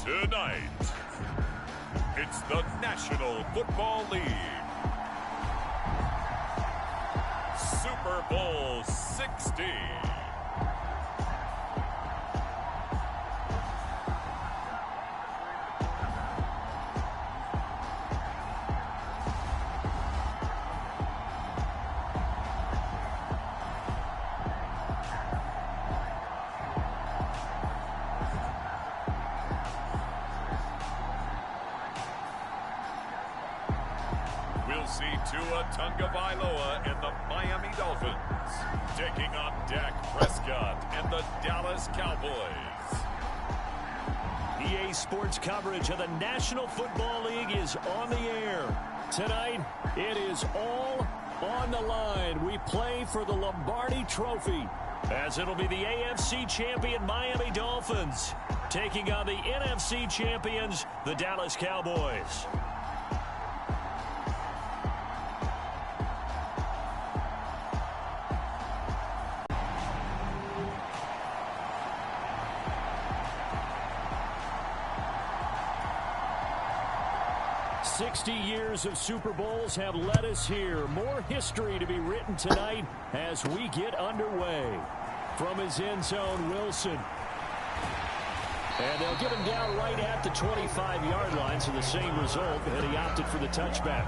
Tonight, it's the National Football League. Super Bowl 60. We'll see Tua Tagovailoa and the Miami Dolphins taking on Dak Prescott and the Dallas Cowboys. EA Sports coverage of the National Football League is on the air. Tonight, it is all on the line. We play for the Lombardi Trophy, as it'll be the AFC champion Miami Dolphins taking on the NFC champions, the Dallas Cowboys. Years of Super Bowls have led us here. More history to be written tonight as we get underway. From his end zone, Wilson. And they'll get him down right at the 25-yard line, so the same result, and he opted for the touchback.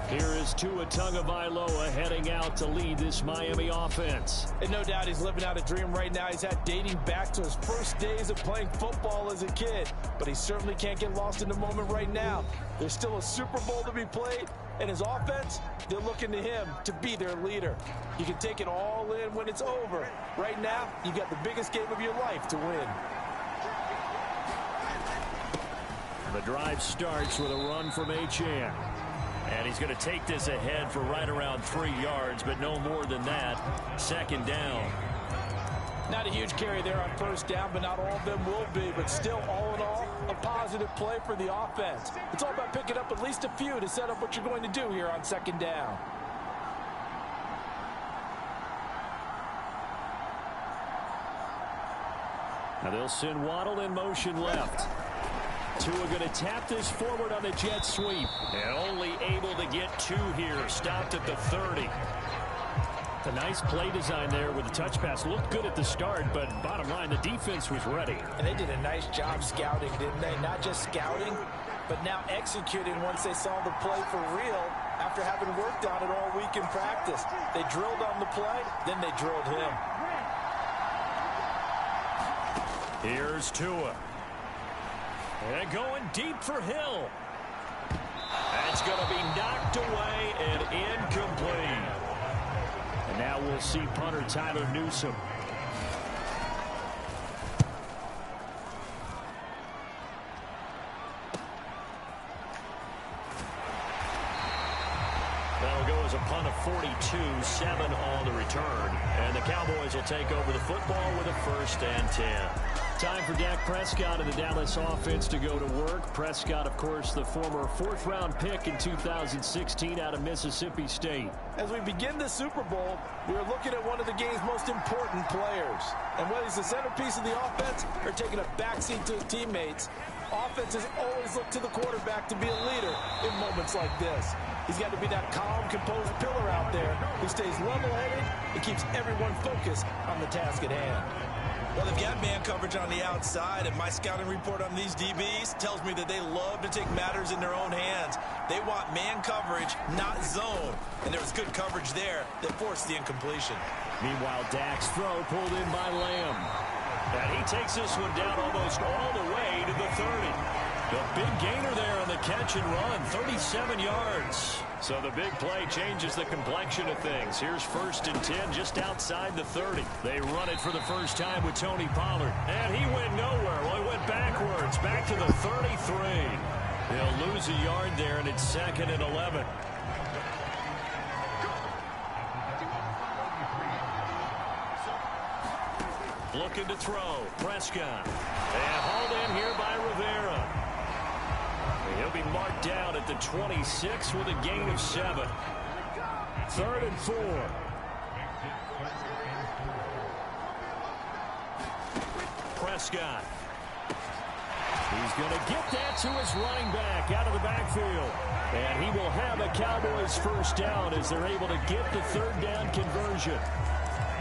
Here is Tua Tagovailoa heading out to lead this Miami offense. And no doubt he's living out a dream right now. He's had dating back to his first days of playing football as a kid. But he certainly can't get lost in the moment right now. There's still a Super Bowl to be played. And his offense, they're looking to him to be their leader. You can take it all in when it's over. Right now, you've got the biggest game of your life to win. The drive starts with a run from Achane. And he's going to take this ahead for right around 3 yards, but no more than that. Second down. Not a huge carry there on first down, but not all of them will be. But still, all in all, a positive play for the offense. It's all about picking up at least a few to set up what you're going to do here on second down. Now they'll send Waddle in motion left. Tua going to tap this forward on the jet sweep. And only able to get 2 here. Stopped at the 30. A nice play design there with the touch pass. Looked good at the start, but bottom line, the defense was ready. And they did a nice job scouting, didn't they? Not just scouting, but now executing once they saw the play for real after having worked on it all week in practice. They drilled on the play, then they drilled him. Here's Tua. And going deep for Hill. That's going to be knocked away and incomplete. And now we'll see punter Tyler Newsome. That'll go as a punt of 42, 7 on the return. And the Cowboys will take over the football with a 1st and 10. Time for Dak Prescott and the Dallas offense to go to work. Prescott, of course, the former 4th-round pick in 2016 out of Mississippi State. As we begin the Super Bowl, we're looking at one of the game's most important players. And whether he's the centerpiece of the offense or taking a backseat to his teammates, offenses always look to the quarterback to be a leader in moments like this. He's got to be that calm, composed pillar out there who stays level-headed and keeps everyone focused on the task at hand. Well, they've got man coverage on the outside, and my scouting report on these DBs tells me that they love to take matters in their own hands. They want man coverage, not zone. And there was good coverage there that forced the incompletion. Meanwhile, Dak's throw pulled in by Lamb. And he takes this one down almost all the way to the 30. The big gainer there on the catch and run, 37 yards. So the big play changes the complexion of things. Here's 1st and 10 just outside the 30. They run it for the first time with Tony Pollard. And he went nowhere. Well, he went backwards, back to the 33. They'll lose a yard there, and it's 2nd and 11. Looking to throw. Prescott. And hauled in here by Rivera. He'll be marked down at the 26 with a gain of 7. 3rd and 4. Prescott. He's going to get that to his running back out of the backfield. And he will have a Cowboys first down as they're able to get the 3rd down conversion.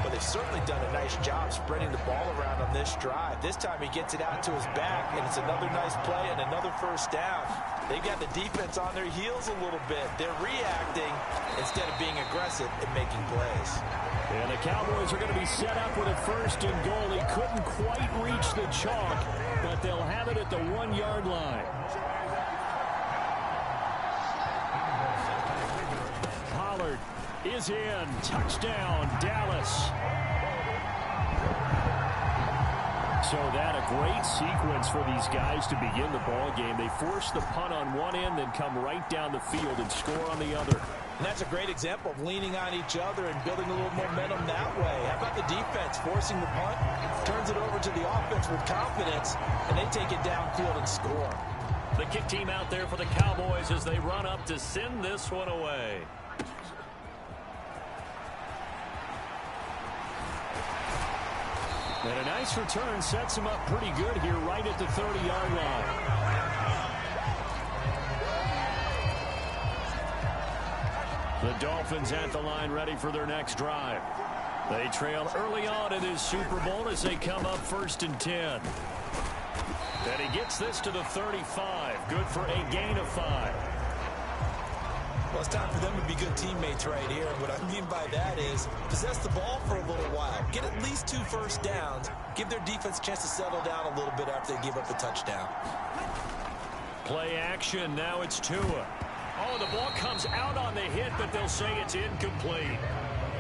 But they've certainly done a nice job spreading the ball around on this drive. This time he gets it out to his back, and it's another nice play and another first down. They've got the defense on their heels a little bit. They're reacting instead of being aggressive and making plays. And the Cowboys are going to be set up with a 1st and goal. He couldn't quite reach the chalk, but they'll have it at the 1-yard line. Pollard is in. Touchdown, Dallas. So that a great sequence for these guys to begin the ball game. They force the punt on one end, then come right down the field and score on the other. And that's a great example of leaning on each other and building a little momentum that way. How about the defense forcing the punt, turns it over to the offense with confidence, and they take it downfield and score. The kick team out there for the Cowboys as they run up to send this one away. And a nice return sets him up pretty good here right at the 30-yard line. The Dolphins at the line ready for their next drive. They trail early on in this Super Bowl as they come up 1st and 10. And he gets this to the 35. Good for a gain of 5. Well, it's time for them to be good teammates right here. What I mean by that is possess the ball for a little while. Get at least 2 first downs. Give their defense a chance to settle down a little bit after they give up a touchdown. Play action. Now it's Tua. Oh, the ball comes out on the hit, but they'll say it's incomplete.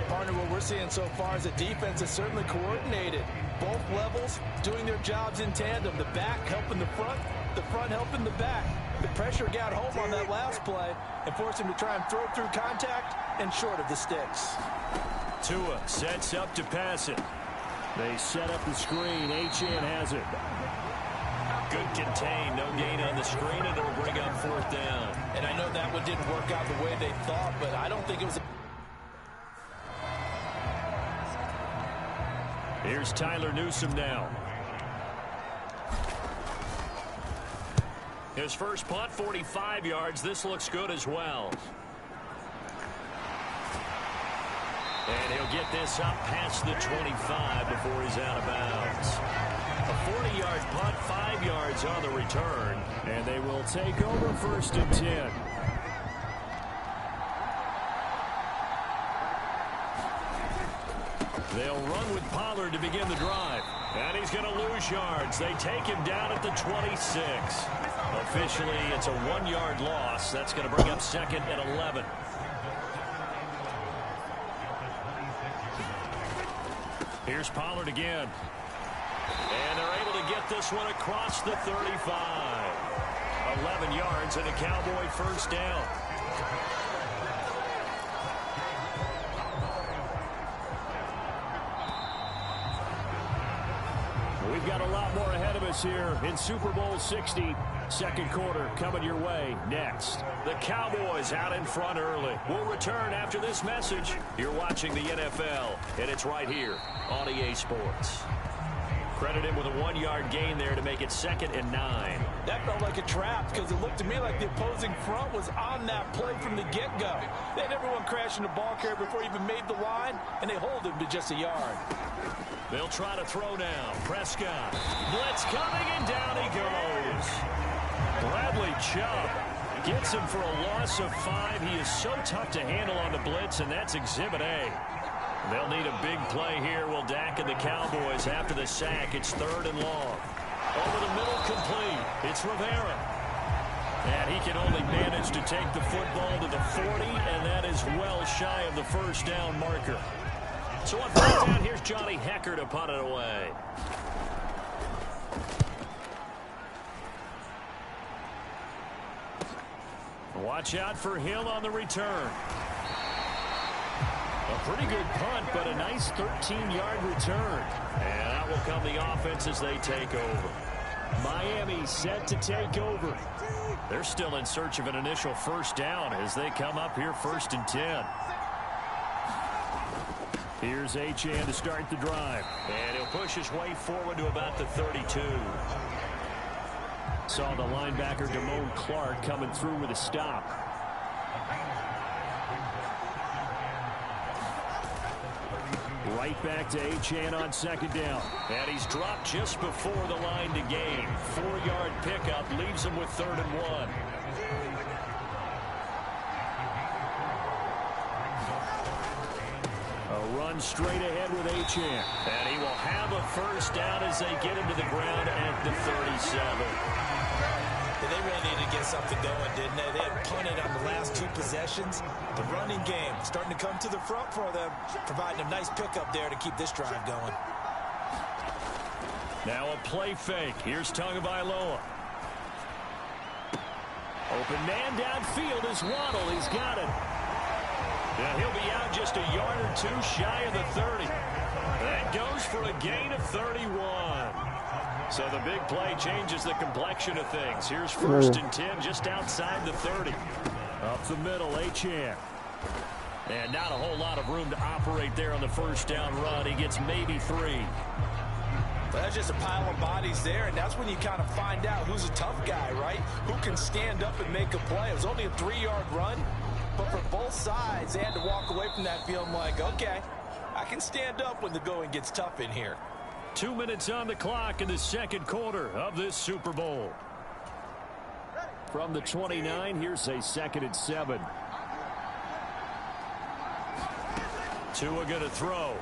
Partner, what we're seeing so far is the defense is certainly coordinated. Both levels doing their jobs in tandem. The back helping the front helping the back. The pressure got home on that last play and forced him to try and throw through contact and short of the sticks. Tua sets up to pass it. They set up the screen. Achane has it. Good contain. No gain on the screen, and it'll bring up 4th down. And I know that one didn't work out the way they thought, but I don't think it was. Here's Tyler Newsome now. His first punt, 45 yards. This looks good as well. And he'll get this up past the 25 before he's out of bounds. A 40-yard punt, 5 yards on the return. And they will take over 1st and 10. They'll run with Pollard to begin the drive. And he's going to lose yards. They take him down at the 26. Officially, it's a 1-yard loss. That's going to bring up 2nd and 11. Here's Pollard again. And they're able to get this one across the 35. 11 yards and a Cowboy first down. We've got a lot more ahead of us here in Super Bowl 60. Second quarter coming your way next. The Cowboys out in front early. We'll return after this message. You're watching the NFL, and it's right here on EA Sports. Credit him with a 1-yard gain there to make it 2nd and 9. That felt like a trap because it looked to me like the opposing front was on that play from the get-go. They had everyone crashing the ball carrier before he even made the line, and they hold him to just a yard. They'll try to throw now. Prescott. Blitz coming, and down he goes. Bradley Chubb gets him for a loss of 5. He is so tough to handle on the blitz, and that's Exhibit A. They'll need a big play here. Will Dak and the Cowboys after the sack. It's 3rd and long. Over the middle, complete. It's Rivera. And he can only manage to take the football to the 40, and that is well shy of the first down marker. So on 4th down, here's Johnny Hecker to punt it away. Watch out for him on the return. A pretty good punt, but a nice 13-yard return. And out will come the offense as they take over. Miami set to take over. They're still in search of an initial first down as they come up here 1st and 10. Here's Achane to start the drive. And he'll push his way forward to about the 32. Saw the linebacker, Damone Clark, coming through with a stop. Right back to Achane on second down. And he's dropped just before the line to gain. 4-yard pickup leaves him with 3rd and 1. A run straight ahead with Achane. And he will have a first down as they get him to the ground at the 37. They really needed to get something going, didn't they? They had punted on the last 2 possessions. The running game starting to come to the front for them, providing a nice pickup there to keep this drive going. Now a play fake. Here's Tagovailoa. Open man downfield is Waddle. He's got it. Now he'll be out just a yard or 2 shy of the 30. That goes for a gain of 31. So the big play changes the complexion of things. Here's 1st and 10 just outside the 30. Up the middle, Achane. And not a whole lot of room to operate there on the first down run. He gets maybe 3. That's just a pile of bodies there, and that's when you kind of find out who's a tough guy, right? Who can stand up and make a play. It was only a 3-yard run, but for both sides, they had to walk away from that feeling like, okay, I can stand up when the going gets tough in here. 2 minutes on the clock in the second quarter of this Super Bowl. From the 29, here's a 2nd and 7. Tua going to throw.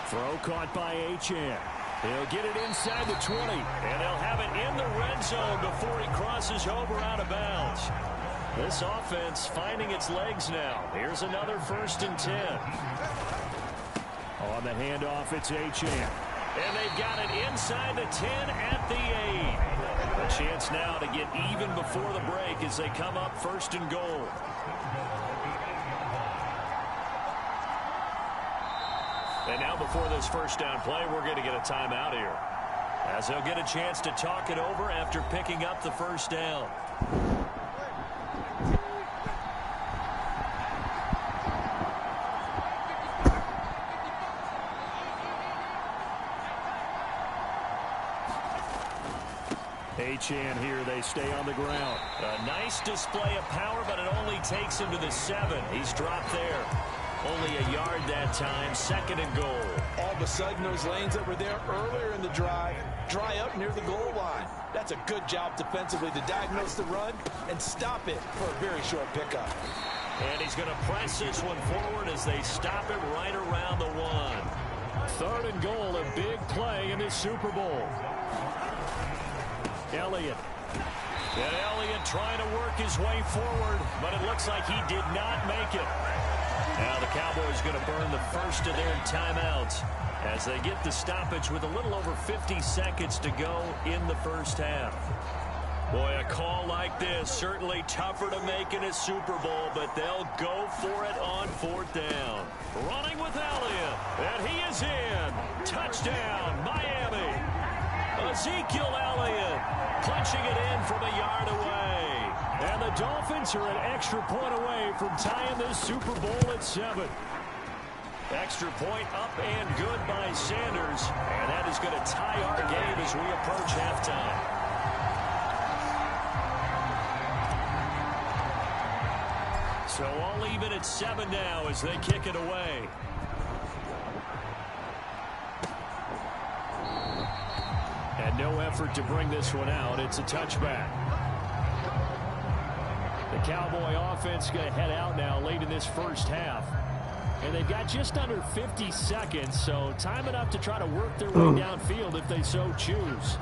Throw caught by Achane. He'll get it inside the 20, and they'll have it in the red zone before he crosses over out of bounds. This offense finding its legs now. Here's another 1st and 10. On the handoff, it's Achane. And they've got it inside the 10 at the 8. A chance now to get even before the break as they come up 1st and goal. And now before this first down play, we're going to get a timeout here, as they'll get a chance to talk it over after picking up the first down. Achane here, they stay on the ground. A nice display of power, but it only takes him to the 7. He's dropped there. Only a yard that time, 2nd and goal. All of a sudden, those lanes that were there earlier in the drive dry up near the goal line. That's a good job defensively to diagnose the run and stop it for a very short pickup. And he's going to press this one forward as they stop it right around the 1. 3rd and goal, a big play in this Super Bowl. Elliott. And Elliott trying to work his way forward, but it looks like he did not make it. Now the Cowboys going to burn the first of their timeouts as they get the stoppage with a little over 50 seconds to go in the first half. Boy, a call like this, certainly tougher to make in a Super Bowl, but they'll go for it on 4th down. Running with Elliott, and he is in. Touchdown, Miami. Ezekiel Elliott punching it in from a yard away. And the Dolphins are an extra point away from tying this Super Bowl at 7. Extra point up and good by Sanders. And that is going to tie our game as we approach halftime. So all even at 7 now as they kick it away. And no effort to bring this one out. It's a touchback. The Cowboy offense going to head out now late in this first half. And they've got just under 50 seconds, so time enough to try to work their way downfield if they so choose.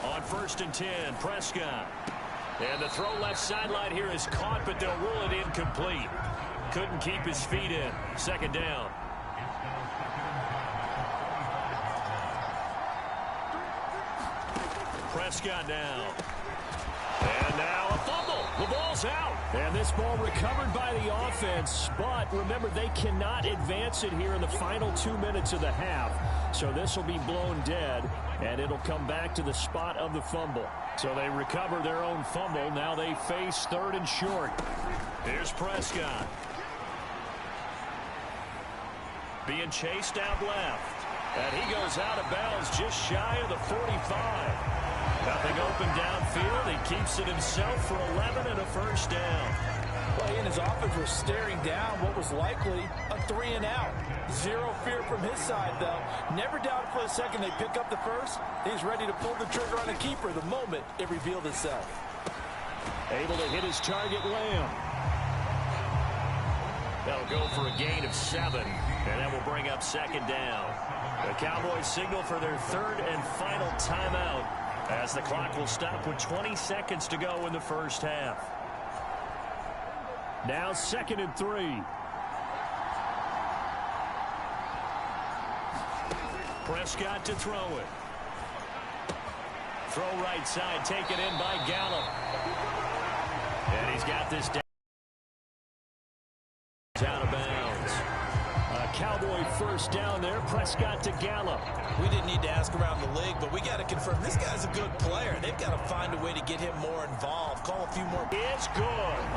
On 1st and 10, Prescott. And the throw left sideline here is caught, but they'll rule it incomplete. Couldn't keep his feet in. 2nd down. Prescott now. And now a fumble. The ball goes out. And this ball recovered by the offense. But remember, they cannot advance it here in the final 2 minutes of the half. So this will be blown dead, and it'll come back to the spot of the fumble. So they recover their own fumble. Now they face 3rd and short. Here's Prescott. Being chased out left. And he goes out of bounds just shy of the 45. Nothing open downfield. He keeps it himself for 11 and a first down. Well, he and his offense were staring down what was likely a 3-and-out. Zero fear from his side, though. Never doubted for a second they pick up the first. He's ready to pull the trigger on a keeper the moment it revealed itself. Able to hit his target, Lamb. They'll go for a gain of 7, and that will bring up 2nd down. The Cowboys signal for their 3rd and final timeout as the clock will stop with 20 seconds to go in the first half. Now 2nd and 3. Prescott to throw it. Throw right side, taken in by Gallup. And he's got this down. Out of bounds. Cowboy first down there. Prescott to Gallup. We didn't need to ask around the league, but we got to confirm this guy's a good player. They've got to find a way to get him more involved. Call a few more. It's good.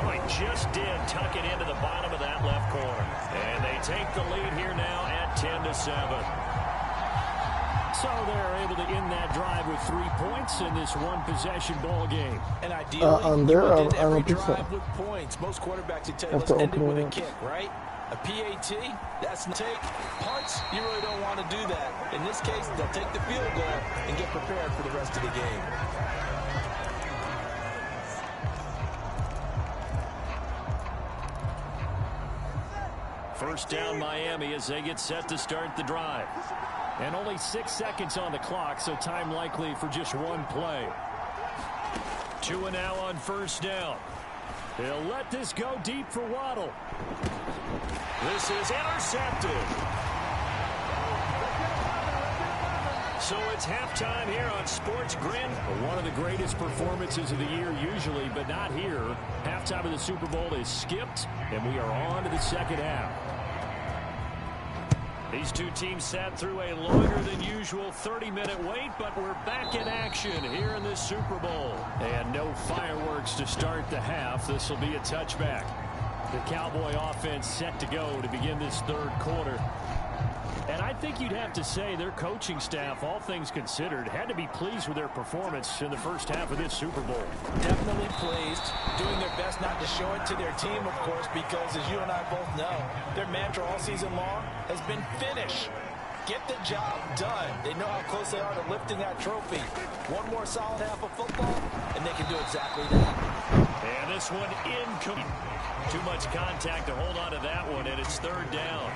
Oh, he just did tuck it into the bottom of that left corner. And they take the lead here now at 10-7. So they're able to end that drive with 3 points in this one-possession ball game. And ideally, you would end every drive with points. Most quarterbacks would tell you, let's end it with a kick, right? A PAT, that's take. Punts, you really don't want to do that. In this case, they'll take the field goal and get prepared for the rest of the game. First down, Miami, as they get set to start the drive. And only 6 seconds on the clock, so time likely for just one play. 2 and now on first down. He'll let this go deep for Waddle. This is intercepted. So it's halftime here on Sports Grid. One of the greatest performances of the year usually, but not here. Halftime of the Super Bowl is skipped, and we are on to the second half. These two teams sat through a longer than usual 30-minute wait, but we're back in action here in this Super Bowl. And no fireworks to start the half. This will be a touchback. The Cowboy offense set to go to begin this 3rd quarter. And I think you'd have to say their coaching staff, all things considered, had to be pleased with their performance in the first half of this Super Bowl. Definitely pleased, doing their best not to show it to their team, of course, because as you and I both know, their mantra all season long has been finish. Get the job done. They know how close they are to lifting that trophy. One more solid half of football, and they can do exactly that. And this one incomplete. Too much contact to hold on to that one, and it's 3rd down.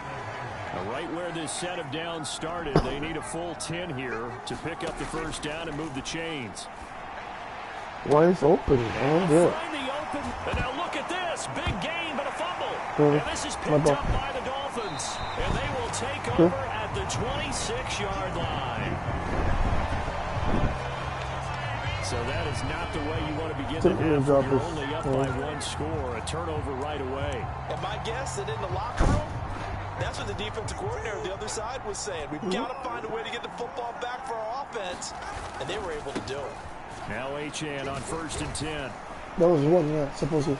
Right where this set of downs started, they need a full 10 here to pick up the first down and move the chains. Why is open? Find the open. And now look at this. Big gain, but a fumble. And this is picked up by the Dolphins. And they will take over at the 26-yard line. So that is not the way you want to begin the half. You're only up by 1 score. A turnover right away. And my guess that in the locker room, that's what the defensive coordinator on the other side was saying. We've got to find a way to get the football back for our offense, and they were able to do it. Now Achane on 1st and 10. That was 1, yeah, supposedly.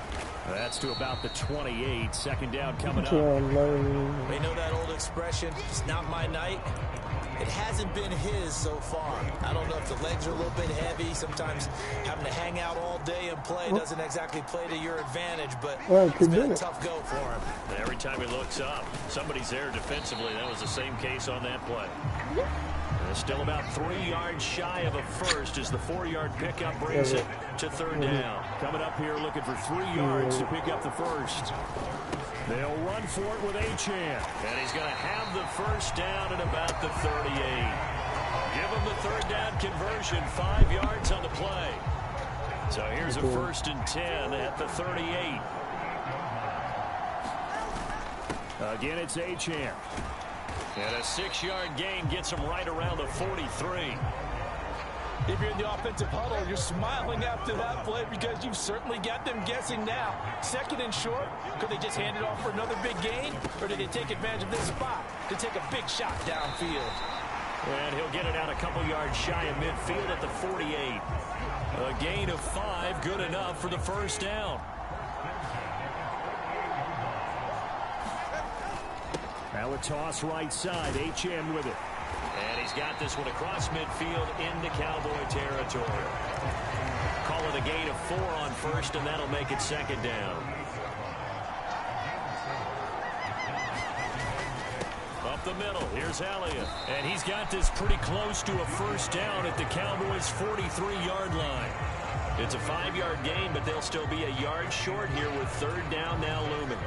That's to about the 28. 2nd down coming up. We know that old expression, it's not my night. It hasn't been his so far. I don't know if the legs are a little bit heavy. Sometimes having to hang out all day and play doesn't exactly play to your advantage, but it's been a tough go for him. And every time he looks up, somebody's there defensively. That was the same case on that play. Still about 3 yards shy of a first as the 4-yard pickup brings it to 3rd down. Coming up here looking for 3 yards to pick up the first. They'll run for it with Achane. And he's going to have the first down at about the 38. Give him the 3rd down conversion, 5 yards on the play. So here's a 1st and 10 at the 38. Again, it's Achane. And a 6-yard gain gets him right around the 43. If you're in the offensive huddle, you're smiling after that play because you've certainly got them guessing now. Second and short, could they just hand it off for another big gain? Or did they take advantage of this spot to take a big shot downfield? And he'll get it out a couple yards shy of midfield at the 48. A gain of 5, good enough for the first down. Now a toss right side, HN with it. And he's got this one across midfield into Cowboy territory. Call it a gain of 4 on first, and that'll make it second down. Up the middle, here's Elliott. And he's got this pretty close to a first down at the Cowboys' 43-yard line. It's a 5-yard gain, but they'll still be a yard short here with third down now looming.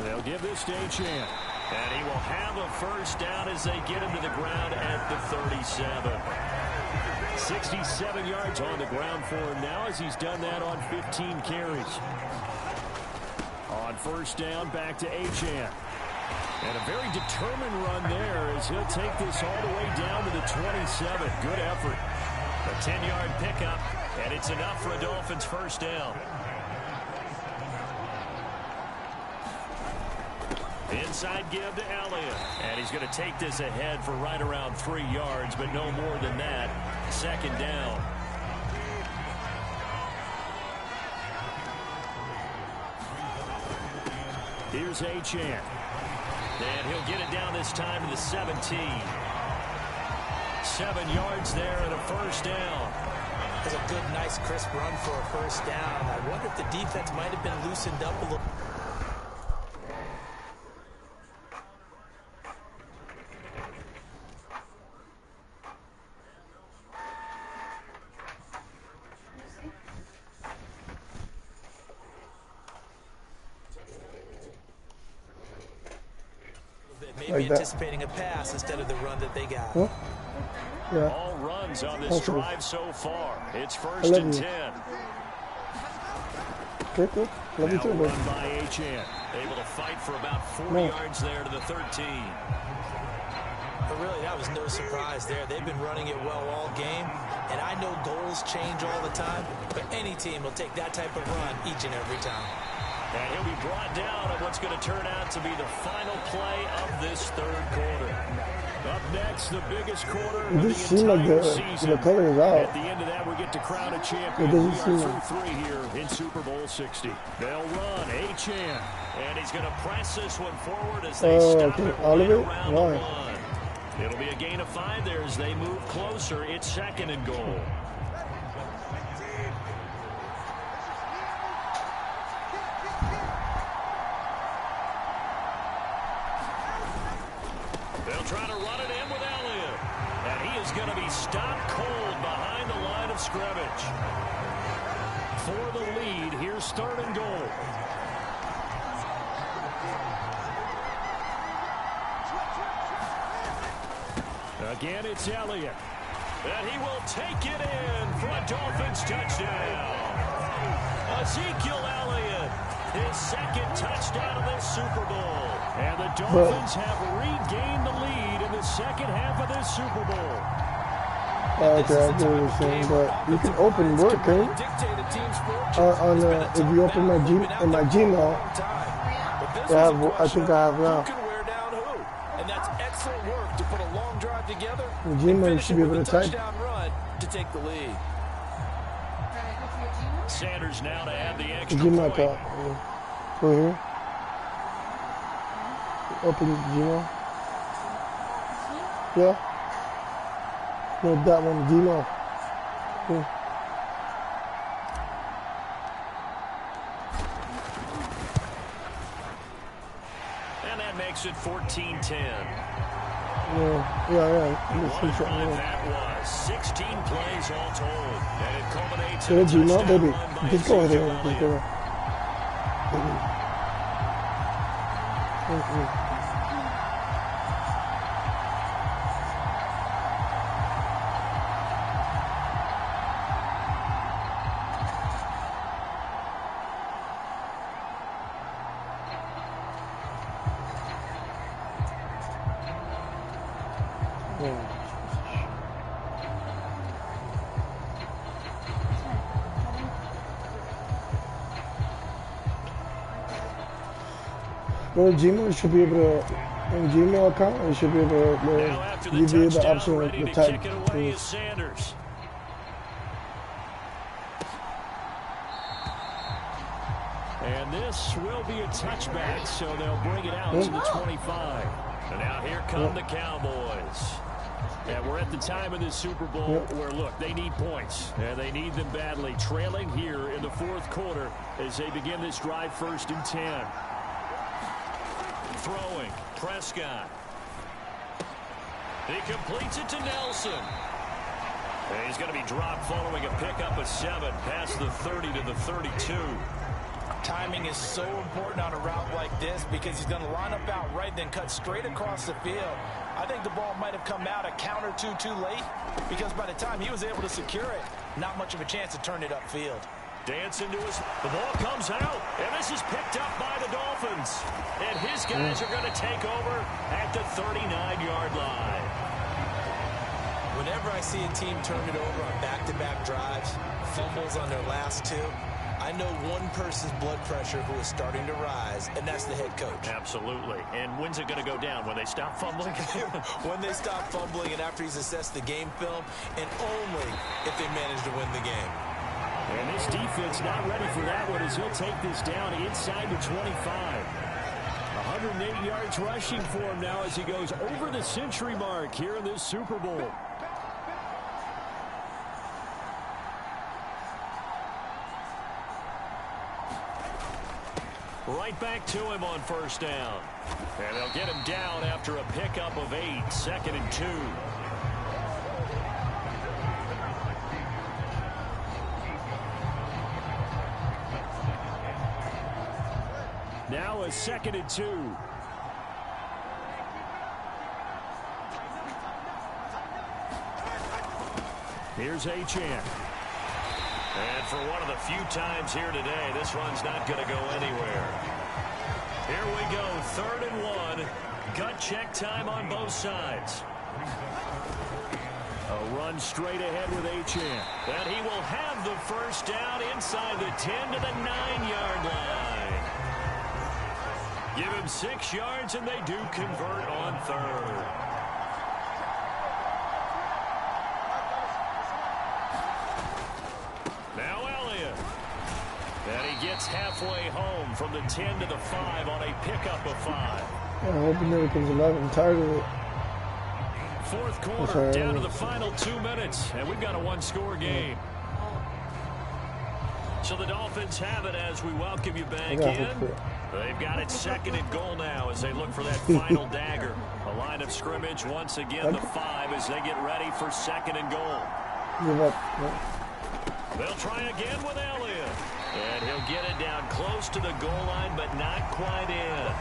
They'll give this to HN. And he will have a first down as they get him to the ground at the 37. 67 yards on the ground for him now as he's done that on 15 carries. On first down, back to HN. And a very determined run there as he'll take this all the way down to the 27. Good effort. A 10-yard pickup, and it's enough for a Dolphins first down. Inside give to Elliott. And he's going to take this ahead for right around 3 yards, but no more than that. Second down. Here's HN. And he'll get it down this time to the 17. 7 yards there and a first down. That's a good, nice, crisp run for a first down. I wonder if the defense might have been loosened up a little. Maybe like anticipating a pass instead of the run that they got. Huh? Yeah. All runs on this drive so far. It's first and 10. Good, good. Love you too, bro. Run by HN. Able to fight for about 40 yards there to the 13. But really, that was no surprise there. They've been running it well all game. And I know goals change all the time, but any team will take that type of run each and every time. And he'll be brought down on what's going to turn out to be the final play of this third quarter. Up next, the biggest quarter of the entire season. The color is out. At the end of that, we get to crown a champion. We are through 3 here in Super Bowl 60. They'll run HN, and he's going to press this one forward as they stop it right around the line. It'll be a gain of 5 there as they move closer. It's second and goal. They'll try to run it in with Elliott. And he is going to be stopped cold behind the line of scrimmage. For the lead, here's third and goal. Again, it's Elliott. And he will take it in for a Dolphins touchdown. Ezekiel Elliott, his second touchdown of this Super Bowl. And the Dolphins have regained the lead in the second half of this Super Bowl. Okay, I get what you're saying, but you can open work, can you? If you open my Gmail, I think I have now. And that's excellent work to put a long drive together. Gmail, you should be able to type. Run to take the lead. Sanders now to add the extra Gmail point. account. Go here. Open Gmail. Yeah. No, that one, Gmail. Yeah. And that makes it 14-10. Yeah. What a drive that was. 16 plays all told. And it culminates in a Gmail, touchdown baby. run by Just go Ezekiel there. Just go Elliott. there. Go to Gmail. You should be able to, in Gmail account, you should be able to give you the option of the type. Sanders. And this will be a touchback, so they'll bring it out to the 25. And now here come the Cowboys. And we're at the time of this Super Bowl where, look, they need points. And they need them badly. Trailing here in the fourth quarter as they begin this drive 1st and 10. Throwing. Prescott. He completes it to Nelson. And he's going to be dropped following a pickup of 7 past the 30 to the 32. Timing is so important on a route like this because he's going to line up out right, then cut straight across the field. I think the ball might have come out a count or two too late because by the time he was able to secure it, not much of a chance to turn it upfield. Dance into his... The ball comes out, and this is picked up by the Dolphins. And his guys are going to take over at the 39-yard line. Whenever I see a team turn it over on back-to-back drives, fumbles on their last 2, I know one person's blood pressure who is starting to rise, and that's the head coach. Absolutely. And when's it going to go down? When they stop fumbling? When they stop fumbling and after he's assessed the game film, and only if they manage to win the game. And this defense not ready for that one as he'll take this down inside the 25. 108 yards rushing for him now as he goes over the century mark here in this Super Bowl. Right back to him on 1st down. And they'll get him down after a pickup of 8, 2nd and 2. Now a 2nd and 2. Here's Achane. And for one of the few times here today, this run's not going to go anywhere. Here we go, 3rd and 1. Gut check time on both sides. A run straight ahead with Achane. And he will have the 1st down inside the 10 to the 9-yard line. Give him 6 yards, and they do convert on 3rd. Gets halfway home from the 10 to the 5 on a pickup of 5. I hope he never comes alive. I'm tired of it. 4th quarter, down to the final 2 minutes, and we've got a 1-score game. So the Dolphins have it as we welcome you back in. They've got it 2nd and goal now as they look for that final dagger. A line of scrimmage once again, the 5 as they get ready for 2nd and goal. Give up. They'll try again with Elliott. And he'll get it down close to the goal line, but not quite in.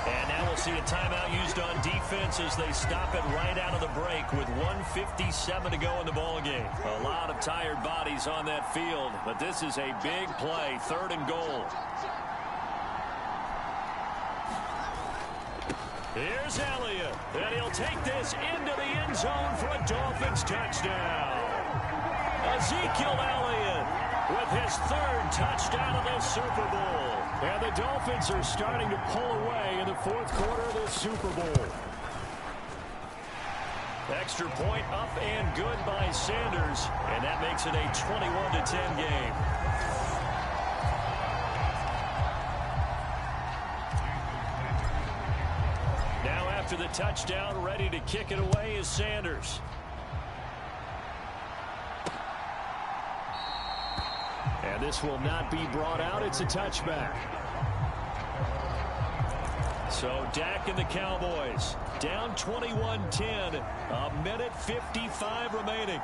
And now we'll see a timeout used on defense as they stop it right out of the break with 1:57 to go in the ballgame. A lot of tired bodies on that field, but this is a big play, 3rd and goal. Here's Elliott, and he'll take this into the end zone for a Dolphins touchdown. Ezekiel Elliott with his 3rd touchdown of the Super Bowl. And the Dolphins are starting to pull away in the 4th quarter of the Super Bowl. Extra point up and good by Sanders, and that makes it a 21-10 game. Now after the touchdown, ready to kick it away is Sanders. And this will not be brought out. It's a touchback. So Dak and the Cowboys down 21-10. A minute 55 remaining.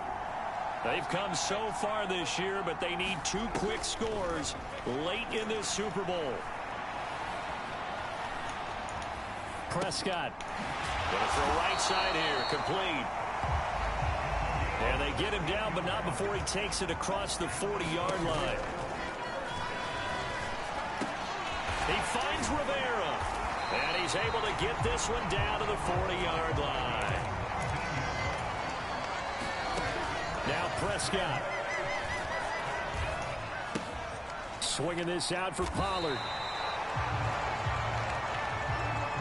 They've come so far this year, but they need 2 quick scores late in this Super Bowl. Prescott. Going to throw right side here. Complete. And they get him down, but not before he takes it across the 40-yard line. He finds Rivera. And he's able to get this one down to the 40-yard line. Now Prescott. Swinging this out for Pollard.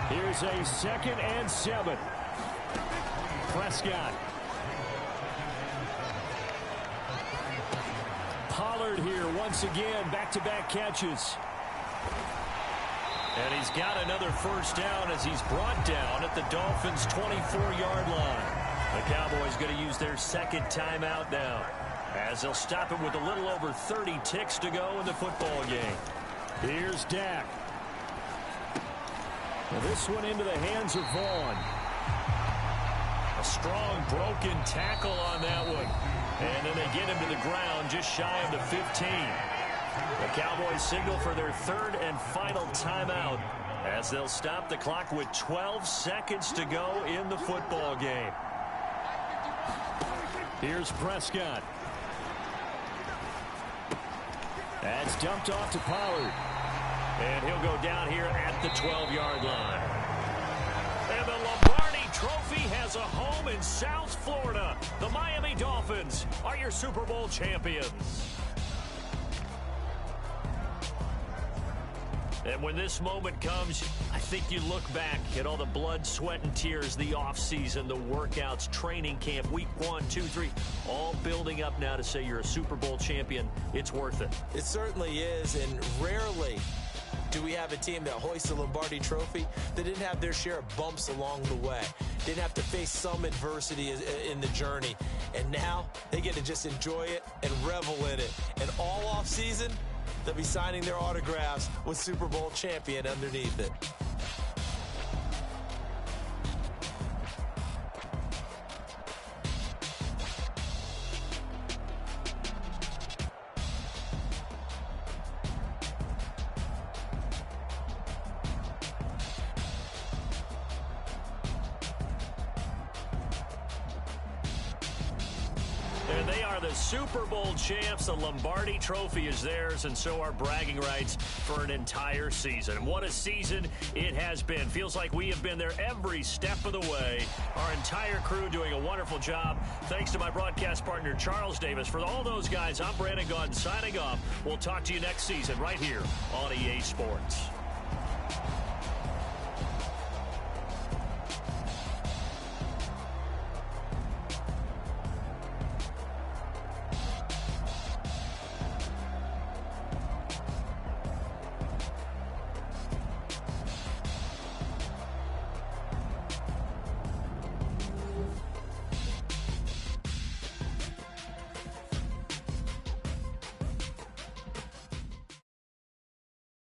Here's a 2nd and 7. Prescott. Pollard here once again, back-to-back catches. And he's got another first down as he's brought down at the Dolphins' 24-yard line. The Cowboys going to use their 2nd timeout now, as they'll stop it with a little over 30 ticks to go in the football game. Here's Dak. Well, this one into the hands of Vaughn. A strong broken tackle on that one. And then they get him to the ground just shy of the 15. The Cowboys signal for their 3rd and final timeout as they'll stop the clock with 12 seconds to go in the football game. Here's Prescott. That's dumped off to Pollard. And he'll go down here at the 12-yard line. And the Lombardi Trophy has a home in South Florida. The Miami Dolphins are your Super Bowl champions. And when this moment comes, I think you look back at all the blood, sweat, and tears, the offseason, the workouts, training camp, week 1, 2, 3, all building up now to say you're a Super Bowl champion. It's worth it. It certainly is, and rarely do we have a team that hoists the Lombardi Trophy that didn't have their share of bumps along the way, didn't have to face some adversity in the journey, and now they get to just enjoy it and revel in it. And all offseason, they'll be signing their autographs with Super Bowl champion underneath it. And they are the Super Bowl champs. The Lombardi Trophy is theirs, and so are bragging rights for an entire season. What a season it has been. Feels like we have been there every step of the way. Our entire crew doing a wonderful job. Thanks to my broadcast partner, Charles Davis. For all those guys, I'm Brandon Gaudin signing off. We'll talk to you next season right here on EA Sports.